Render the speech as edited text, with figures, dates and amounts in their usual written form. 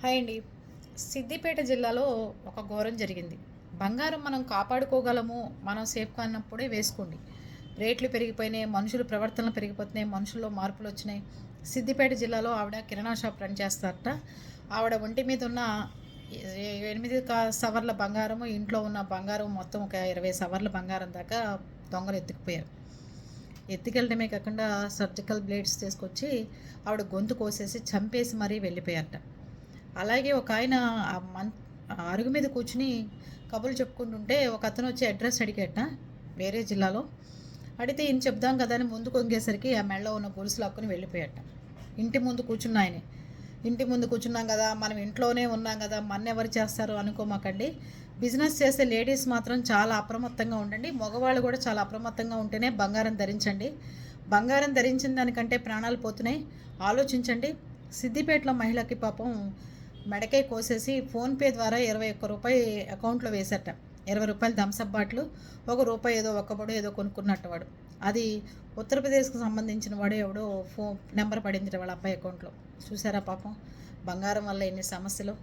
Hi అండి. సిద్దిపేట జిల్లాలో ఒక ఘోరం జరిగింది. బంగారం మనం కాపాడుకోగలము, మనం సేఫ్‌గా అన్నప్పుడే వేసుకోండి. రేట్లు పెరిగిపోయినాయి, మనుషుల ప్రవర్తనలు పెరిగిపోతున్నాయి, మనుషుల్లో మార్పులొచ్చినాయి. సిద్దిపేట జిల్లాలో ఆవిడ కిరాణా షాప్ రన్ చేస్తారట. ఆవిడ ఒంటి మీద ఉన్న 8 సవర్ల బంగారము, ఇంట్లో ఉన్న బంగారం మొత్తం ఒక 20 సవర్ల బంగారం దాకా దొంగలు ఎత్తుకుపోయారు. ఎత్తుకెళ్ళడమే కాకుండా సర్జికల్ బ్లేడ్స్ తీసుకొచ్చి ఆవిడ గొంతు కోసేసి చంపేసి మరీ వెళ్ళిపోయారట. అలాగే ఒక ఆయన ఆ మన్ అరుగు మీద కూర్చుని కబుర్లు చెప్పుకుంటుంటే ఒక అతను వచ్చి అడ్రస్ అడిగేట వేరే జిల్లాలో. అడిగితే ఈయన చెప్దాం కదా అని ముందుకు వంగేసరికి ఆ మెడలో ఉన్న గొలుసు లాక్కుని వెళ్ళిపోయాట. ఇంటి ముందు కూర్చున్న ఆయనే. ఇంటి ముందు కూర్చున్నాం కదా, మనం ఇంట్లోనే ఉన్నాం కదా, ఎవరు చేస్తారు అనుకోమాకండి. బిజినెస్ చేసే లేడీస్ మాత్రం చాలా అప్రమత్తంగా ఉండండి. మగవాళ్ళు కూడా చాలా అప్రమత్తంగా ఉంటేనే బంగారం ధరించండి. బంగారం ధరించిన దానికంటే ప్రాణాలు పోతున్నాయి. ఆలోచించండి. సిద్దిపేటలో మహిళకి పాపం మెడకే కోసేసి ఫోన్పే ద్వారా రూ. 21 అకౌంట్లో వేశారట. రూ. 20 థమ్సప్ బాటిల్, రూపాయి ఏదో ఒక్కబడో ఏదో కొనుక్కున్నట్టు వాడు. అది ఉత్తరప్రదేశ్కి సంబంధించిన వాడు ఎవడో నెంబర్ పడింది వాళ్ళ అబ్బాయి అకౌంట్లో. చూసారా పాపం బంగారం వల్ల ఎన్ని సమస్యలు.